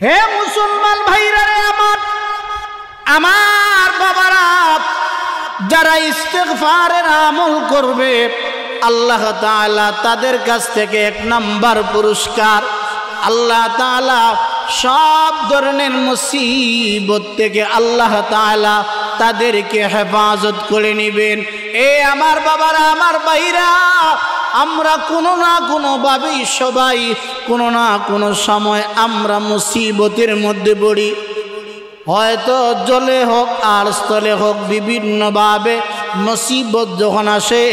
হে মুসলমান ভাইরা রে আমার বাবারা, যারা ইস্তেগফারের আমল করবে আল্লাহ তাআলা তাদের কাছ থেকে 1 নাম্বার পুরস্কার, আল্লাহ তাআলা সব ধরনের মুসিবত থেকে আল্লাহ তাআলা তাদেরকে হেফাজত করে নেবেন। এ আমার বাবারা, আমার ভাইরা, আমরা কোনো না কোনো ভাবেই সবাই কোনো না কোনো সময় আমরা মুসিবতের মধ্যে পড়ি। হয়তো জলে হোক আর স্থলে হোক বিভিন্নভাবে মুসিবত যখন আসে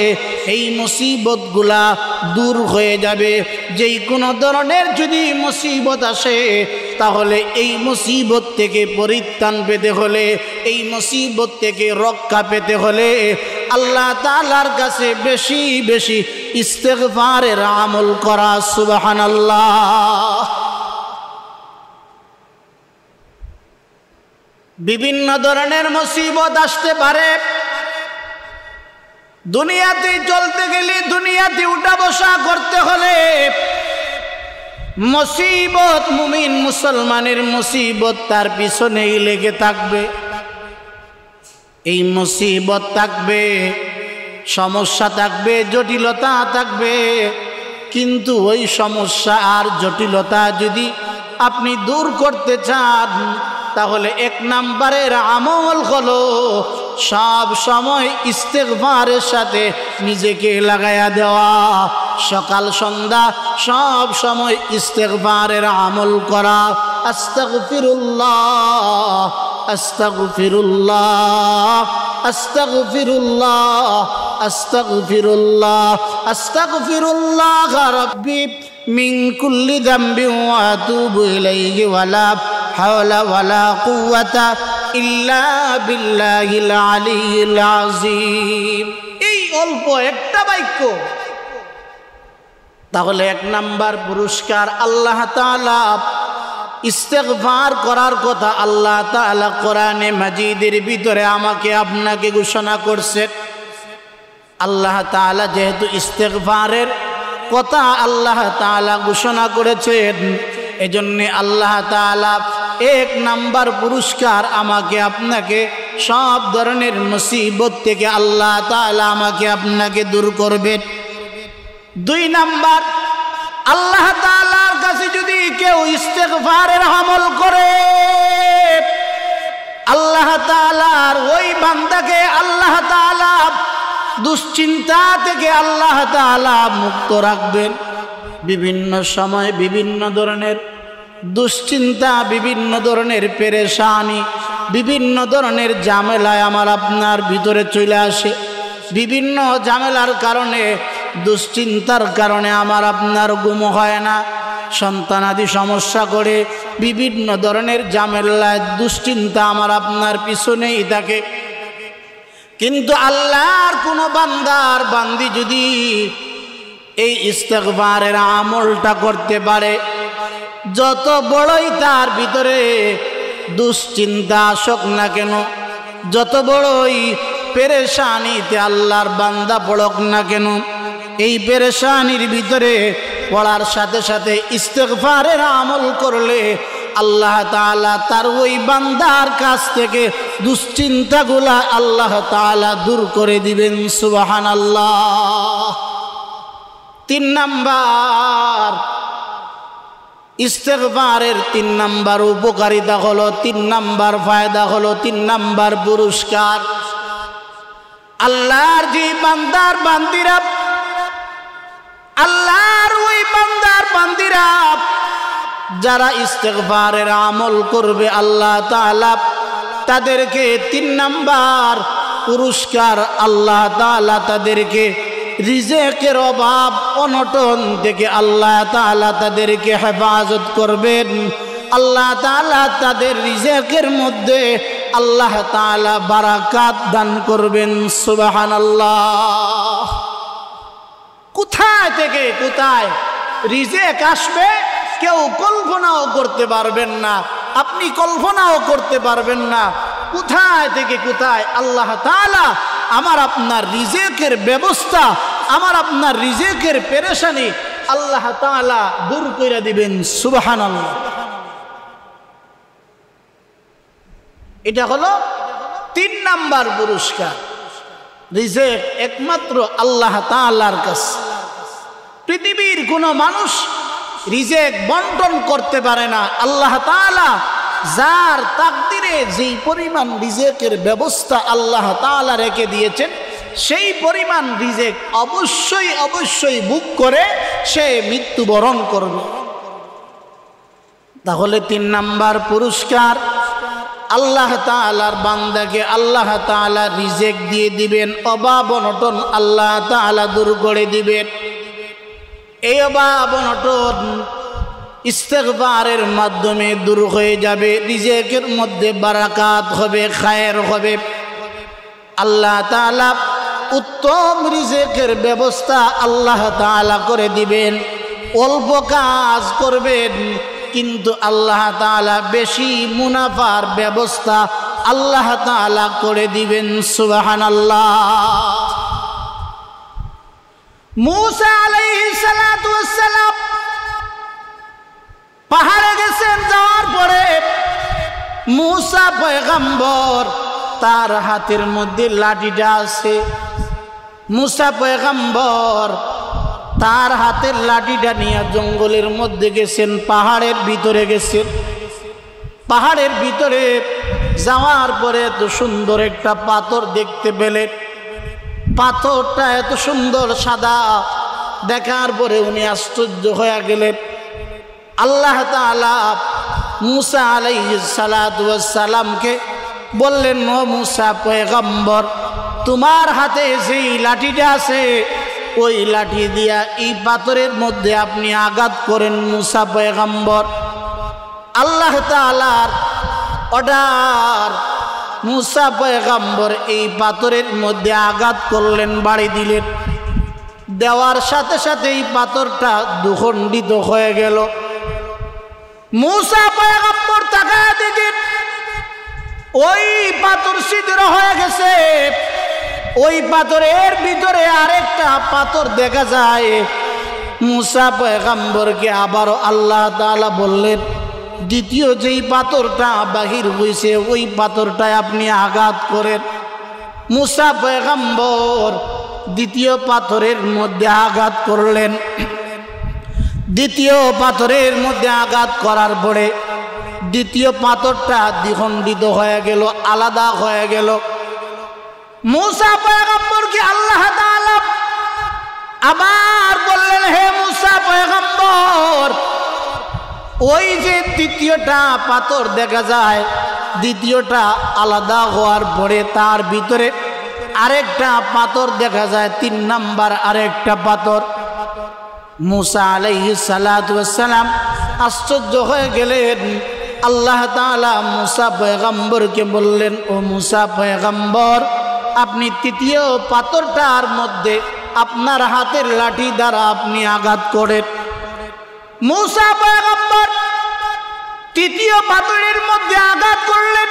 এই মুসিবতগুলা দূর হয়ে যাবে। যেই কোনো ধরনের যদি মুসিবত আসে তাহলে এই মুসিবত থেকে পরিত্রাণ পেতে হলে, এই মুসিবত থেকে রক্ষা পেতে হলে আল্লাহ তাআলার কাছে বেশি বেশি ইস্তেগফারের আমল করা। সুবহানাল্লাহ। বিভিন্ন ধরনের মুসিবত আসতে পারে। দুনিয়াতে চলতে গেলে, দুনিয়াতে উঠা বসা করতে হলে মুসিবত, মুমিন মুসলমানের মুসিবত তার পিছনেই লেগে থাকবে। এই মুসিবত থাকবে, সমস্যা থাকবে, জটিলতা থাকবে, কিন্তু ওই সমস্যা আর জটিলতা যদি আপনি দূর করতে চান তাহলে 1 নাম্বারের আমল হলো সব সময় ইস্তেগফারের সাথে নিজেকে লাগায়া দেওয়া। সকাল সন্ধ্যা সব সময় ইস্তেগফারের আমল করা। আস্তাগফিরুল্লাহ, আস্তাগফিরুল্লাহ, আস্তাগফিরুল্লাহ, আস্তাগফিরুল্লাহ, আস্তাগফিরুল্লাহ রাব্বি মিন কুল্লি যামবিন ওয়া আতুবু ইলাইহি ওয়ালা হাওলা ওয়ালা কুওয়াতা ইল্লা বিল্লাহিল আলিয়্যিল আযীম। এই অল্প একটা বাক্য, তাহলে 1 নাম্বার পুরস্কার আল্লাহ তাআলা ইস্তেগফার করার কথা আল্লাহ তাআলা কোরআনে মাজিদের ভিতরে আমাকে আপনাকে ঘোষণা করছে। আল্লাহ তাআলা যেহেতু ইস্তেগফারের কথা আল্লাহ তাআলা ঘোষণা করেছেন, এজন্য আল্লাহ তাআলা 1 নাম্বার পুরস্কার আমাকে আপনাকে সব ধরনের মুসিবত থেকে আল্লাহ তাআলা আমাকে আপনাকে দূর করবেন। 2 নাম্বার, আল্লাহ তাআলার কাছে যদি কেউ ইস্তেগফারের আমল করে আল্লাহ তাআলার ওই বান্দাকে আল্লাহ তাআলা দুশ্চিন্তা থেকে আল্লাহ তাআলা মুক্ত রাখবেন। বিভিন্ন সময় বিভিন্ন ধরনের দুশ্চিন্তা, বিভিন্ন ধরনের পেরেশানি, বিভিন্ন ধরনের ঝামেলায় আমার আপনার ভিতরে চলে আসে। বিভিন্ন ঝামেলার কারণে, দুশ্চিন্তার কারণে আমার আপনার ঘুম হয় না, সন্তানাদি সমস্যা করে, বিভিন্ন ধরনের ঝামেলায় দুশ্চিন্তা আমার আপনার পিছনেই থাকে। কিন্তু আল্লাহর কোনো বান্দার বান্দি যদি এই ইস্তেগফারের আমলটা করতে পারে, যত বড়ই তার ভিতরে দুশ্চিন্তা আসুক না কেন, যত বড়ই পেরেশানিতে আল্লাহর বান্দা পড়ুক না কেন, এই পেরেশানির ভিতরে পড়ার সাথে সাথে ইস্তেগফারের আমল করলে আল্লাহ তাআলা তার ওই বান্দার কাছ থেকে দুশ্চিন্তাগুলা আল্লাহ তাআলা দূর করে দিবেন। সুবহানাল্লাহ। 3 নাম্বার, ইস্তেগফারের 3 নাম্বার উপকারিতা হলো, 3 নাম্বার ফায়দা হলো, 3 নাম্বার পুরস্কার, আল্লাহর যে বান্দার বান্দিরা, আল্লাহর ওই বান্দার বান্দিরা যারা ইস্তেগফারের আমল করবে আল্লাহ তাআলা তাদেরকে 3 নাম্বার পুরস্কার আল্লাহ তাআলা তাদেরকে রিজেকের অভাব অনটন থেকে আল্লাহ তাআলা তাদেরকে হেফাজত করবেন। আল্লাহ তাআলা তাদের রিজেকের মধ্যে আল্লাহ তাআলা বারাকাত দান করবেন। সুবহানাল্লাহ। কোথায় থেকে কোথায় রিজেক আসবে কেউ কল্পনাও করতে পারবেন না, আপনি কল্পনাও করতে পারবেন না। কোথায় থেকে কোথায় আল্লাহ তাআলা আমার আপনার রিজেকের ব্যবস্থা, আমার আপনার রিজেকের পেরেশানি আল্লাহ তাআলা দূর করে দিবেন। সুবহানাল্লাহ। এটা হলো 3 নাম্বার পুরস্কার। রিজিক একমাত্র আল্লাহ তাআলার কাছে। পৃথিবীর কোনো মানুষ রিজিক বন্টন করতে পারে না। আল্লাহ তাআলা যার তাকদিরে যেই পরিমাণ রিজিকের ব্যবস্থা আল্লাহ তাআলা রেখে দিয়েছেন, সেই পরিমাণ রিজিক অবশ্যই অবশ্যই ভোগ করে সে মৃত্যুবরণ করবে। তাহলে 3 নাম্বার পুরস্কার, আল্লাহ তাআলার বান্দাকে আল্লাহ তাআলা রিজিক দিয়ে দিবেন, অভাব অনটন আল্লাহ তাআলা দূর করে দিবেন। এই অভাব অনটন ইস্তেগফারের মাধ্যমে দূর হয়ে যাবে, রিজিকের মধ্যে বারাকাত হবে, খায়ের হবে। আল্লাহ তাআলা উত্তম রিজিকের ব্যবস্থা আল্লাহ তাআলা করে দিবেন। অল্প কাজ করবেন কিন্তু আল্লাহ তাআলা বেশি মুনাফার ব্যবস্থা আল্লাহ তাআলা করে দিবেন। সুবহানাল্লাহ। মূসা আলাইহিস সালাতু ওয়াস সালাম পাহাড়ে গেছেন, যাওয়ার পরে মূসা পয়গম্বর তার হাতের মধ্যে লাঠিটা আছে। মূসা পয়গম্বর তার হাতের লাঠিটা নিয়ে জঙ্গলের মধ্যে গেছেন, পাহাড়ের ভিতরে গেছেন। পাহাড়ের ভিতরে যাওয়ার পরে এত সুন্দর একটা পাথর দেখতে পেলেন। পাথরটা এত সুন্দর সাদা, দেখার পরে উনি আশ্চর্য হয়ে গেলেন। আল্লাহ তাআলা মূসা আলাইহিস সালাতু ওয়াস সালামকে বললেন, ও মূসা পয়গম্বর, তোমার হাতে যেই লাঠিটা আছে ওই লাঠি দিয়া এই পাথরের মধ্যে আপনি আঘাত করেন। মূসা পয়গম্বর আল্লাহ তাআলার অর্ডার, মূসা পয়গম্বর এই পাথরের মধ্যে আঘাত করলেন, বাড়ি দিলেন। দেওয়ার সাথে সাথে এই পাথরটা দুখণ্ডিত হয়ে গেল। মূসা পয়গম্বর তাকায় দেখেন ওই পাথর ছিদ্র হয়ে গেছে। ওই পাথরের ভিতরে আরেকটা পাথর দেখা যায়। মূসা পয়গম্বরকে আবারও আল্লাহ তাআলা বললেন, দ্বিতীয় যেই পাথরটা বাহির হয়েছে ওই পাথরটায় আপনি আঘাত করেন। মূসা পয়গম্বর দ্বিতীয় পাথরের মধ্যে আঘাত করলেন। দ্বিতীয় পাথরের মধ্যে আঘাত করার পরে দ্বিতীয় পাথরটা দ্বিখণ্ডিত হয়ে গেল, আলাদা হয়ে গেল। মূসা পয়গম্বরকে আল্লাহ তাআলা আবার বললেন, হে মূসা পয়গম্বর, ওই যে তৃতীয়টা পাথর দেখা যায়, দ্বিতীয়টা আলাদা হওয়ার পরে তার ভিতরে আরেকটা পাথর দেখা যায়, 3 নাম্বার আরেকটা পাথর। মূসা আলাইহিস সালাতু ওয়াস সালাম আশ্চর্য হয়ে গেলেন। আল্লাহ তাআলা মূসা পয়গম্বরকে বললেন, ও মূসা পয়গম্বর, আপনি তৃতীয় পাথরটার মধ্যে আপনার হাতের লাঠি দ্বারা আপনি আঘাত করেন। মূসা পয়গম্বর তৃতীয় পাথরের মধ্যে আঘাত করলেন।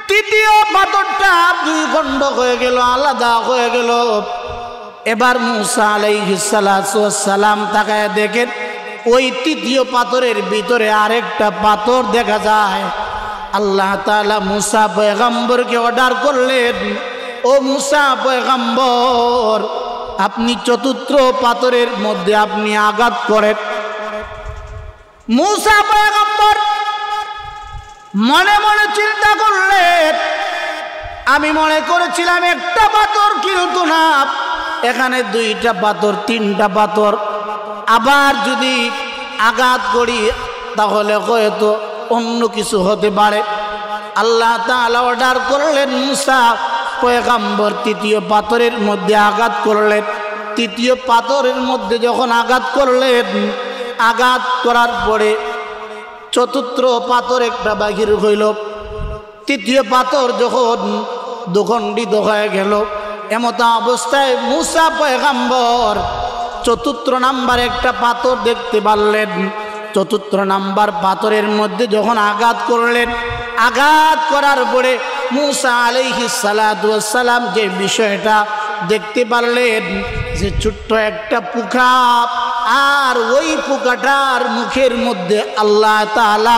তৃতীয় পাথরটা 2 খণ্ড হয়ে গেল, আলাদা হয়ে গেল। এবার মূসা আলাইহিস সালাতু ওয়াস সালাম তাকায় দেখেন ওই তৃতীয় পাথরের ভিতরে আরেকটা পাথর দেখা যায়। আল্লাহ তাআলা মূসা পয়গম্বরকে অর্ডার করলেন, ও মূসা পয়গম্বর, আপনি চতুর্থ পাথরের মধ্যে আপনি আঘাত করেন। মূসা পয়গম্বর মনে মনে চিন্তা করলেন, আমি মনে করেছিলাম একটা পাথর, কিন্তু না, এখানে 2টা পাথর, 3টা পাথর। আবার যদি আঘাত করি তাহলে হয়তো অন্য কিছু হতে পারে। আল্লাহ তাআলা অর্ডার করলেন, মূসা পয়গম্বর তৃতীয় পাথরের মধ্যে আঘাত করলেন। তৃতীয় পাথরের মধ্যে যখন আঘাত করলেন, আঘাত করার পরে চতুর্থ পাথর একটা বাহির হইল। তৃতীয় পাথর যখন দুখণ্ডিত হয়ে গেল, এমত অবস্থায় মূসা পয়গম্বর চতুর্থ নাম্বার একটা পাথর দেখতে পারলেন। চতুর্থ নাম্বার পাথরের মধ্যে যখন আঘাত করলেন, আঘাত করার পরে মূসা আলাইহিস সালাতু ওয়াস সালাম যে বিষয়টা দেখতে পারলেন যে ছোট্ট একটা পোকা, আর ওই পোকাটার মুখের মধ্যে আল্লাহ তাআলা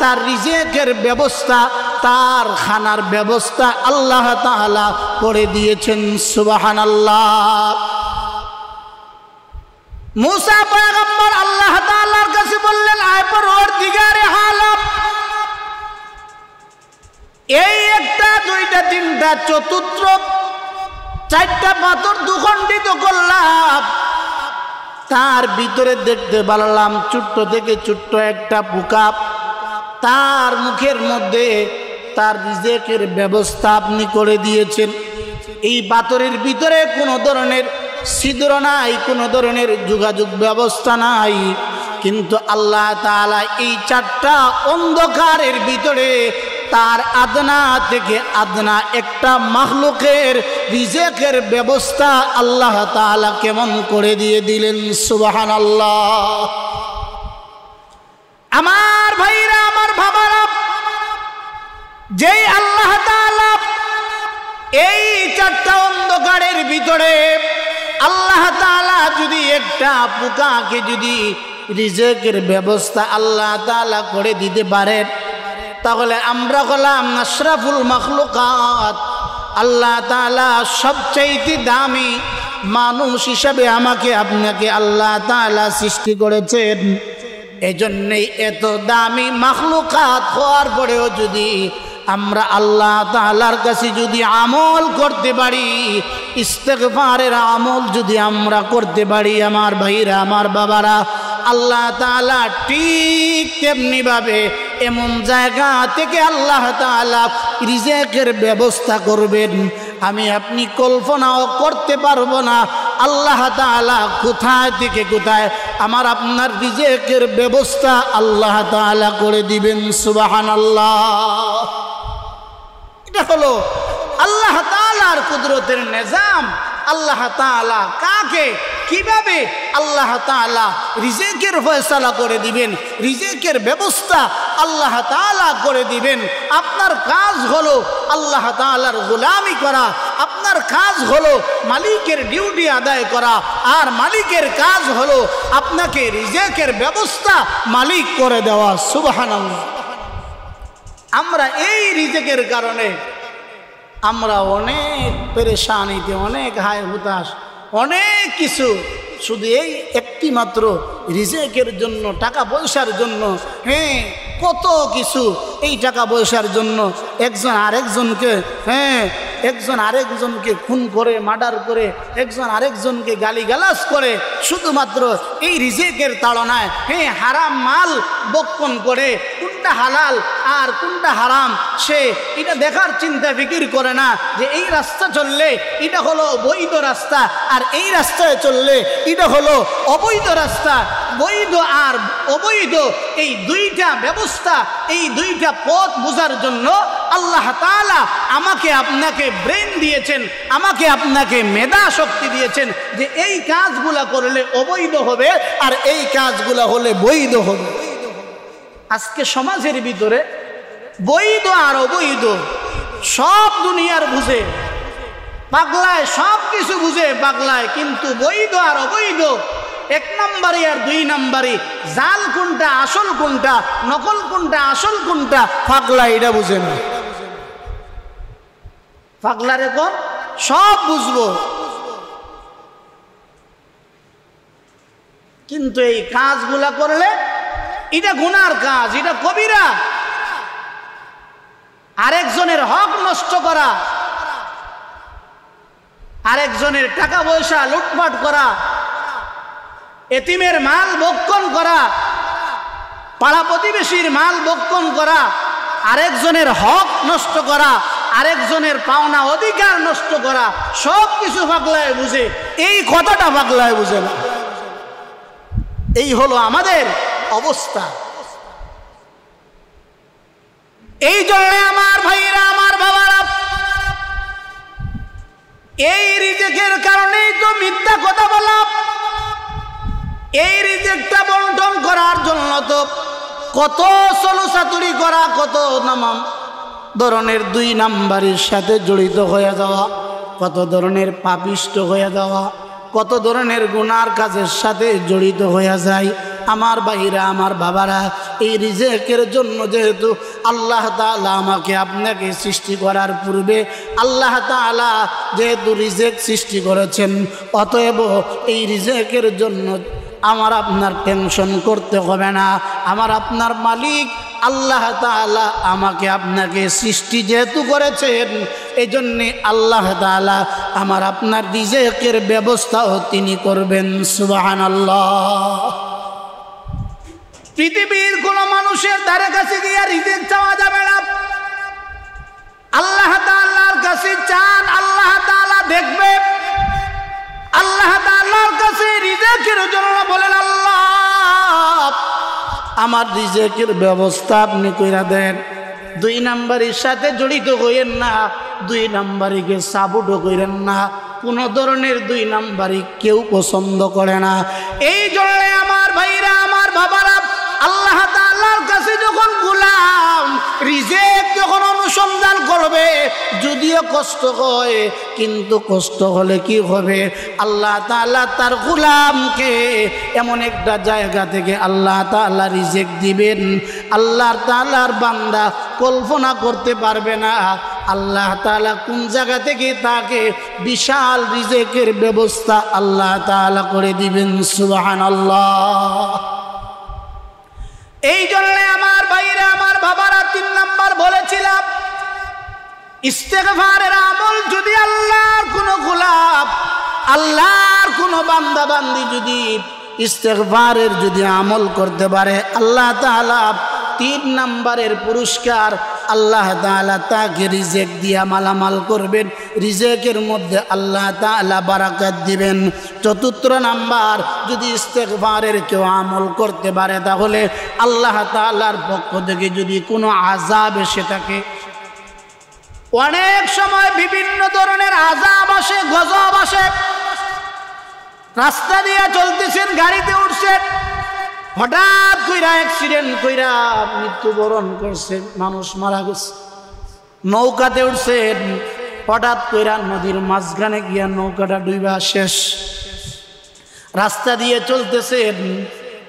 তার রিজিকের ব্যবস্থা তার খানার ব্যবস্থা আল্লাহ তাআলা করে দিয়েছেন। সুবহানাল্লাহ। মুসা পয়গম্বর আল্লাহ তাআলার কাছে বললেন, আয় পরওয়ারদিগারে আলম, এই একটা দুইটা তিনটা চতুর্থ চারটা পাথর দুখণ্ডিত করলাম, তার ভিতরে দেখতে পারলাম ছোট্ট থেকে ছোট্ট একটা পোকা, তার মুখের মধ্যে তার রিজেকের ব্যবস্থা আপনি করে দিয়েছেন। এই পাথরের ভিতরে কোনো ধরনের ছিদ্র নাই, কোনো ধরনের যোগাযোগ ব্যবস্থা নাই, কিন্তু আল্লাহ তাআলা এই চারটা অন্ধকারের ভিতরে তার আদনা থেকে আদনা একটা মাখলুকের রিজেকের ব্যবস্থা আল্লাহ তাআলা কেমন করে দিয়ে দিলেন। সুবহানাল্লাহ। আমার ভাইরা, আমার বাবারা, যেই আল্লাহ তাআলা এই চারটা অন্ধকারের ভিতরে আল্লাহ তাআলা যদি একটা পোকাকে যদি রিজেকের ব্যবস্থা আল্লাহ তাআলা করে দিতে পারেন, তাহলে আমরা হলাম আশরাফুল মাখলুকাত। আল্লাহ তাআলা সবচাইতে দামি মানুষ হিসাবে আমাকে আপনাকে আল্লাহ তাআলা সৃষ্টি করেছেন। এজন্যই এত দামি মাখলুকাত হওয়ার পরেও যদি আমরা আল্লাহ তাআলার কাছে যদি আমল করতে পারি, ইস্তেগফারের আমল যদি আমরা করতে পারি, আমার ভাইরা, আমার বাবারা, আল্লাহ তাআলা ঠিক তেমনি ভাবে এমন জায়গা থেকে আল্লাহ তাআলা রিজেকের ব্যবস্থা করবেন আমি আপনি কল্পনাও করতে পারবো না। আল্লাহ তাআলা কোথায় থেকে কোথায় আমার আপনার রিজেকের ব্যবস্থা আল্লাহ তাআলা করে দিবেন। সুবহানাল্লাহ। এটা হলো আল্লাহ তাআলার কুদরতের নিজাম। আল্লাহ তাআলা কাকে কিভাবে আল্লাহ তাআলা রিজেকের ফয়সালা করে দিবেন, রিজেকের ব্যবস্থা আল্লাহ তাআলা করে দিবেন। আপনার কাজ হলো আল্লাহ তাআলার গোলামি করা, আপনার কাজ হলো মালিকের ডিউটি আদায় করা, আর মালিকের কাজ হলো আপনাকে রিজেকের ব্যবস্থা মালিক করে দেওয়া। সুবহানাল্লাহ। আমরা এই রিজেকের কারণে আমরা অনেক পেরেশানিতে, অনেক হায় হুতাশ, অনেক কিছু শুধু এই একটি মাত্র রিজেকের জন্য, টাকা পয়সার জন্য, কত কিছু এই টাকা পয়সার জন্য একজন আরেকজনকে একজন আরেকজনকে খুন করে, মার্ডার করে, একজন আরেকজনকে গালিগালাজ করে, শুধুমাত্র এই রিজেকের তাড়নায় হারাম মাল বক্ষণ করে। কোনটা হালাল আর কোনটা হারাম সে এটা দেখার চিন্তা ফিকির করে না, যে এই রাস্তা চললে এটা হলো বৈধ রাস্তা, আর এই রাস্তায় চললে এটা হলো অবৈধ রাস্তা। বৈধ আর অবৈধ এই দুইটা ব্যবস্থা, এই দুইটা পথ বোঝার জন্য আল্লাহ তাআলা আমাকে আপনাকে ব্রেন দিয়েছেন, আমাকে আপনাকে মেধা শক্তি দিয়েছেন, যে এই কাজগুলা করলে অবৈধ হবে আর এই কাজগুলা হলে বৈধ হবে। আজকে সমাজের ভিতরে বৈধ আর অবৈধ সব দুনিয়ার বুঝে, পাগলায় সব কিছু বুঝে পাগলায়, কিন্তু বৈধ আর অবৈধ, এক নম্বরই আর দুই নম্বরই, জাল কোনটা আসল কোনটা, নকল কোনটা আসল কোনটা, পাগলা এটা বুঝে না। পাগলার এখন সব বুঝবো, কিন্তু এই কাজগুলা করলে এটা গুনার কাজ, এটা কবিরা। আরেকজনের হক নষ্ট করা, আরেকজনের টাকা পয়সা লুটপাট করা, এতিমের মাল ভক্ষণ করা, পাড়া প্রতিবেশীর মাল ভক্ষণ করা, আরেকজনের হক নষ্ট করা, আরেকজনের পাওনা অধিকার নষ্ট করা, সব কিছু পাগলায় বুঝে, এই কথাটা পাগলায় বুঝে না। এই হলো আমাদের অবস্থা। এই জন্য আমার ভাইরা, আমার বাবারা, এই রিজেকের কারণেই তো মিথ্যা কথা বলা, এই রিজেকটা বন্টন করার জন্য তো কত চলুচাতুরি করা, কত নানান ধরনের দুই নাম্বারের সাথে জড়িত হয়ে যাওয়া, কত ধরনের পাপিষ্ট হয়ে যাওয়া, কত ধরনের গুনার কাজের সাথে জড়িত হয়ে যায়। আমার ভাইরা, আমার বাবারা, এই রিজেকের জন্য যেহেতু আল্লাহ তাআলা আমাকে আপনাকে সৃষ্টি করার পূর্বে আল্লাহ তাআলা যেহেতু রিজেক সৃষ্টি করেছেন, অতএব এই রিজেকের জন্য আমার আপনার টেনশন করতে হবে না। আমার আপনার মালিক আল্লাহ তাআলা আমাকে আপনাকে সৃষ্টি যেহেতু করেছেন, এই জন্যে আল্লাহ তাআলা আমার আপনার রিজেকের ব্যবস্থাও তিনি করবেন। সুবহানাল্লাহ। পৃথিবীর কোন মানুষের ধারে কাছে গিয়ে রিজেক চাওয়া যাবে না। আল্লাহ তাআলার কাছে চান, আল্লাহ তাআলা দেখবে। আল্লাহ তাআলার কাছে রিজেকের জন্য বলেন, আল্লাহ আমার রিজেকের ব্যবস্থা আপনি কইরা দেন। 2 নাম্বারের সাথে জড়িত হইেন না, 2 নাম্বারিকে সাবুটও কইরেন না। কোন ধরনের 2 নাম্বারি কেউ পছন্দ করে না। এই জন্য আমার ভাইরা, আমার বাবারা, আল্লাহ তাআলার কাছে যখন গোলাম রিজেক যখন অনুসন্ধান করবে, যদিও কষ্ট হয়, কিন্তু কষ্ট হলে কি হবে, আল্লাহ তাআলা তার গোলামকে এমন একটা জায়গা থেকে আল্লাহ তাআলা রিজেক দিবেন, আল্লাহ তাআলার বান্দা কল্পনা করতে পারবে না আল্লাহ তাআলা কোন জায়গা থেকে তাকে বিশাল রিজেকের ব্যবস্থা আল্লাহ তাআলা করে দিবেন। সুবহানাল্লাহ। এই জন্য আমার ভাইরা, আমার বাবারা, 3 নাম্বার বলেছিলাম, ইস্তেগফারের আমল যদি আল্লাহর কোন গোলাম, আল্লাহর কোন বান্দা বান্দি যদি ইস্তেগফারের যদি আমল করতে পারে, আল্লাহ তাআলা 3 নাম্বারের পুরস্কার আল্লাহ তাআলা তাকে রিজেক দিয়া মালামাল করবেন। রিজেকের মধ্যে আল্লাহ তাআলা বারাকাত দিবেন। 4 নাম্বার, যদি ইস্তেগফারের কেউ আমল করতে পারে, তাহলে আল্লাহ তাআলার পক্ষ থেকে যদি কোনো আযাব এসে থাকে, অনেক সময় বিভিন্ন ধরনের আযাব আসে, গজব আসে। রাস্তা দিয়ে চলতেছেন, গাড়িতে উঠছেন, হঠাৎ কইরা অ্যাক্সিডেন্ট কইরা মৃত্যুবরণ করছে, মানুষ মারা গেছে। নৌকাতে উঠছেন, হঠাৎ কইরা নদীর মাঝখানে গিয়া নৌকাটা ডুইবা শেষ। রাস্তা দিয়ে চলতেছেন,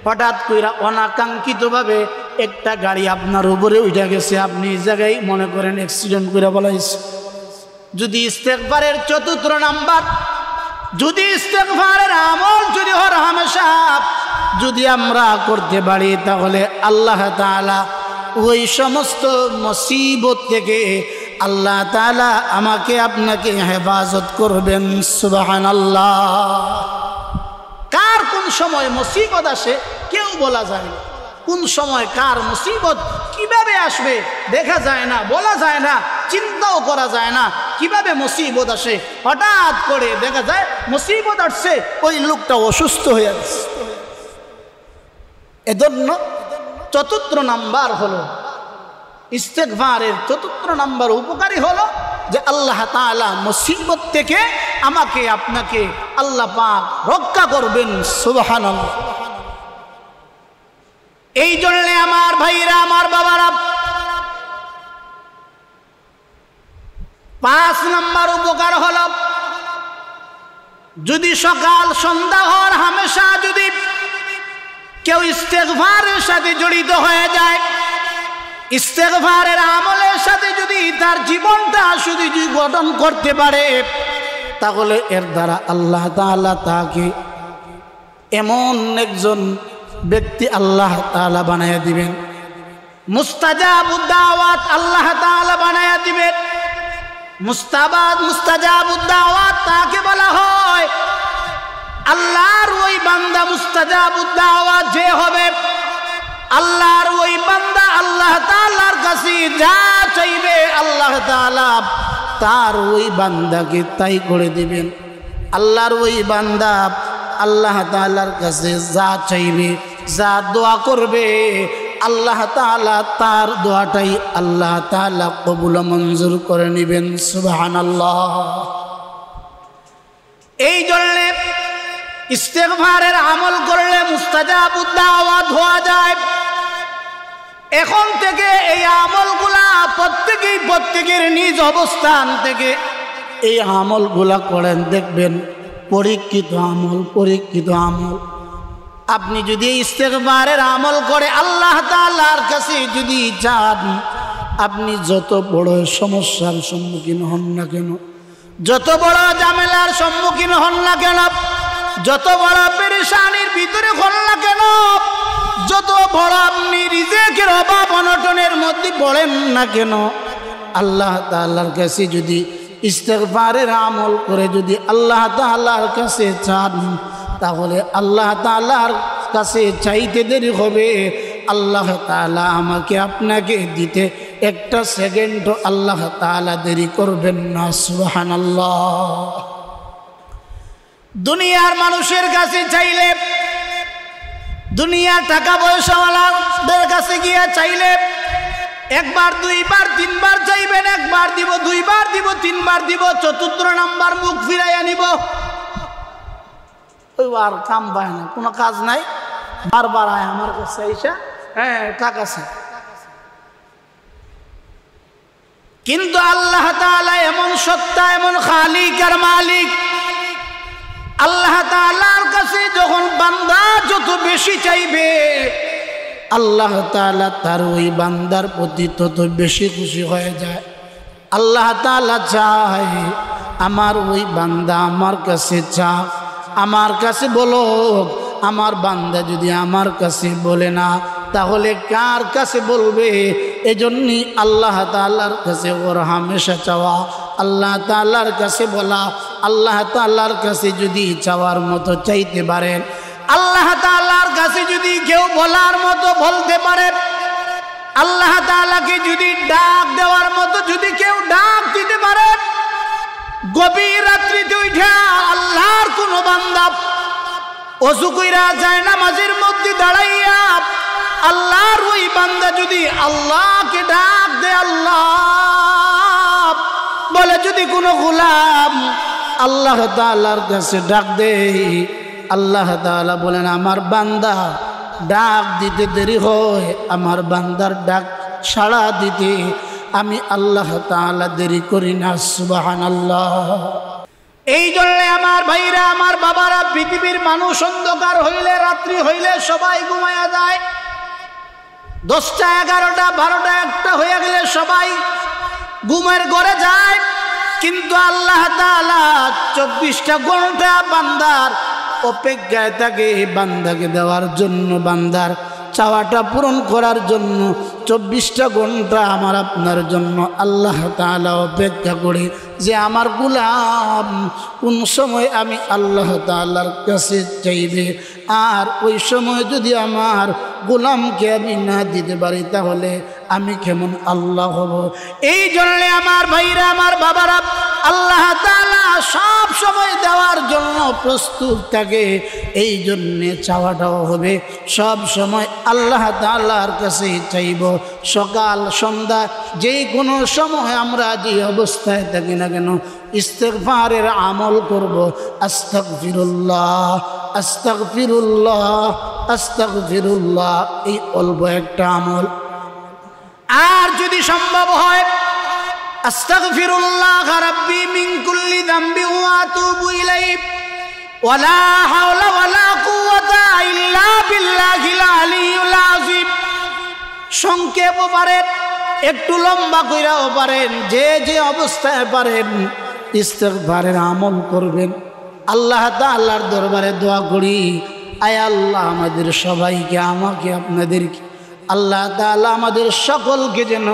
হঠাৎ কইরা অনাকাঙ্ক্ষিতভাবে একটা গাড়ি আপনার উপরে উঠে গেছে, আপনি এই জায়গায় মনে করেন অ্যাক্সিডেন্ট কইরা বলাইছে। যদি ইস্তেগফারের 4 নাম্বার, যদি ইস্তেগফারের আমল যদি হর হামেশা যদি আমরা করতে পারি, তাহলে আল্লাহ তাআলা ওই সমস্ত মুসিবত থেকে আল্লাহ তাআলা আমাকে আপনাকে হেফাজত করবেন। সুবহানাল্লাহ। কার কোন সময় মুসিবত আসে কেউ বলা যায় না। কোন সময় কার মুসিবত কিভাবে আসবে দেখা যায় না, বলা যায় না, চিন্তাও করা যায় না। কিভাবে মুসিবত আসে, হঠাৎ করে দেখা যায় মুসিবত আসছে, ওই লোকটা অসুস্থ হয়ে যাচ্ছে। এজন্য 4 নাম্বার হলো ইস্তেগফারের 4 নাম্বার উপকারী হলো যে আল্লাহ তাআলা মুসিবত থেকে আমাকে আপনাকে আল্লাহ পাক রক্ষা করবেন। সুবহানাল্লাহ। এই জন্য আমার ভাইরা, আমার বাবারা, 5 নাম্বার উপকার হলো, যদি সকাল সন্ধ্যা হর হামেশা যদি কেউ ইস্তেগফারের সাথে জড়িত হয়ে যায়, ইস্তেগফারের আমলের সাথে যদি তার জীবনটা শুধু গঠন করতে পারে, তাহলে এর দ্বারা আল্লাহ তাআলা তাকে এমন একজন ব্যক্তি আল্লাহ তাআলা বানায়া দিবেন, মুস্তাজাবুদ দাওয়াত আল্লাহ তাআলা বানায়া দিবেন। মুস্তাজাবুদ দাওয়াত তাকে বলা হয়। আল্লাহর ওই বান্দা মুস্তাজাবুদ দাওয়াত যে হবে, আল্লাহর ওই বান্দা আল্লাহ তাআলার কাছে যা চাইবে আল্লাহ তাআলা তার ওই বান্দাকে তাই করে দিবেন। আল্লাহর ওই বান্দা আল্লাহ তাআলার কাছে যা চাইবে, যা দোয়া করবে, আল্লাহ তাআলা তার দোয়াটাই আল্লাহ তাআলা কবুল মঞ্জুর করে নেবেন। সুবহানাল্লাহ। এই জন্য ইস্তেগফারের আমল করলে মুস্তাজাবুদ দাওয়াত হওয়া যায়। এখন থেকে এই আমলগুলা প্রত্যেকের নিজ অবস্থান থেকে এই আমলগুলা করেন, দেখবেন পরীক্ষিত আমল, পরীক্ষিত আমল। আপনি যদি ইস্তেগফারের আমল করে আল্লাহ তাআলার কাছে যদি চান, আপনি যত বড় সমস্যার সম্মুখীন হন না কেন, যত বড় ঝামেলার সম্মুখীন হন না কেন, যত বড় পেরেশানির ভিতরে হন না কেন, যত বড় আপনি রিজিকের অভাব অনটনের মধ্যে পড়েন না কেন, আল্লাহ তাআলার কাছে যদি ইস্তেগফারের আমল করে যদি আল্লাহ তাআলার কাছে চান, তাহলে আল্লাহ তাআলার কাছে চাইতে দেরি হবে। আল্লাহ তাআলা আমাকে আপনাকে দিতে একটা সেকেন্ডও আল্লাহ তাআলা দেরি করবেন না। সুবহানাল্লাহ। দুনিয়ার মানুষের কাছে চাইলে, দুনিয়ার টাকা পয়সাওয়ালাদের কাছে গিয়ে চাইলে একবার দুইবার তিনবার চাইবেন, একবার দিব, দুইবার দিব, তিনবার দিব, চতুর্থ নাম্বার মুখ ফিরাইয়া নিব। আর কাম পায় না, কোনো কাজ নাই, বারবার আয় আমার কাছে আইসা হ্যাঁ টাকা আছে। কিন্তু আল্লাহ তাআলা এমন সত্তা, এমন খালিক আর মালিক, আল্লাহ তাআলার কাছে যখন বান্দা যত বেশি চাইবে, আল্লাহ তাআলা তার ওই বান্দার প্রতি তত বেশি খুশি হয়ে যায়। আল্লাহ তাআলা চায় আমার ওই বান্দা আমার কাছে চাক, আমার কাছে বলো। আমার বান্দা যদি আমার কাছে বলে না, তাহলে কার কাছে বলবে? এজন্যই আল্লাহ তাআলার কাছে ওর হামেশা চাওয়া, আল্লাহ তাআলার কাছে বলা। আল্লাহ তাআলার কাছে যদি চাওয়ার মতো চাইতে পারেন, আল্লাহ তাআলার কাছে যদি কেউ বলার মতো বলতে পারে, আল্লাহ তাআলাকে যদি ডাক দেওয়ার মতো যদি কেউ ডাক দিতে পারে, গভীর রাত্রিতে উঠা আল্লাহর কোন বান্দা ওযু কইরা যায় নামাজের মধ্যে দাঁড়াইয়া আল্লাহর ওই বান্দা যদি আল্লাহকে ডাক দেয়, আল্লাহ বলে, যদি কোনো গোলাম আল্লাহ তাআলার কাছে ডাক দেয়, আল্লাহ তাআলা বলেন আমার বান্দা ডাক দিতে দেরি হয়, আমার বান্দার ডাক সাড়া দিতে আমি আল্লাহ তাআলা দেরি করি না। সুবহানাল্লাহ। এই জন্য আমার ভাইরা, আমার বাবারা, পৃথিবীর মানুষ অন্ধকার হইলে, রাত্রি হইলে সবাই ঘুমায়া যায়। 10টা 11টা 12টা 1টা হয়ে গেলে সবাই ঘুমের ঘরে যায়। কিন্তু আল্লাহ তাআলা 24টা ঘন্টা বান্দার অপেক্ষায় থাকে, বান্দাকে দেওয়ার জন্য, বান্দার চাওয়াটা পূরণ করার জন্য 24টা ঘন্টা আমার আপনার জন্য আল্লাহ তাআলা অপেক্ষা করে যে আমার গোলাম কোন সময় আমি আল্লাহ তাআলার কাছে চাইবে। আর ওই সময় যদি আমার গোলামকে আমি না দিতে পারি, তাহলে আমি কেমন আল্লাহ হব? এই জন্য আমার ভাইরা, আমার বাবারা, আল্লাহ তাআলা সব সময় দেওয়ার জন্য প্রস্তুত থাকে। এই জন্যে চাওয়াটাও হবে সব সময় আল্লাহ তাআলার কাছে চাইব। সকাল সন্ধ্যা যে কোনো সময় আমরা যে অবস্থায় থাকি না কেন, ইস্তেগফারের আমল করব। আস্তাগফিরুল্লাহ, আস্তাগফিরুল্লাহ, আস্তাগফিরুল্লাহ, এই অল্প একটা আমল। আর যদি সম্ভব হয় আস্তাগফিরুল্লাহ রাব্বি মিন কুল্লি যামবি ওয়া আতুবু ইলাইহি ওয়ালা হাওলা ওয়ালা কুওয়াতা ইল্লা বিল্লাহিল আলিয়্যিল আযীম। সংক্ষেপও পারেন, একটু লম্বা কইরাও পারেন, যে যে অবস্থায় পারেন ইস্তেগফারের আমল করবেন। আল্লাহ তাআলার দরবারে দোয়া করি, আয় আল্লাহ আমাদের সবাইকে, আমাকে, আপনাদেরকে, আল্লাহ তাআলা আমাদের সকলকে যেন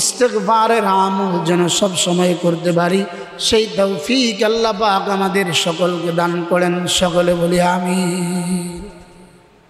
ইস্তেগফারের আমল যেন সব সময় করতে পারি, সেই তৌফিক আল্লাহ পাক আমাদের সকলকে দান করেন। সকলে বলি আমিন।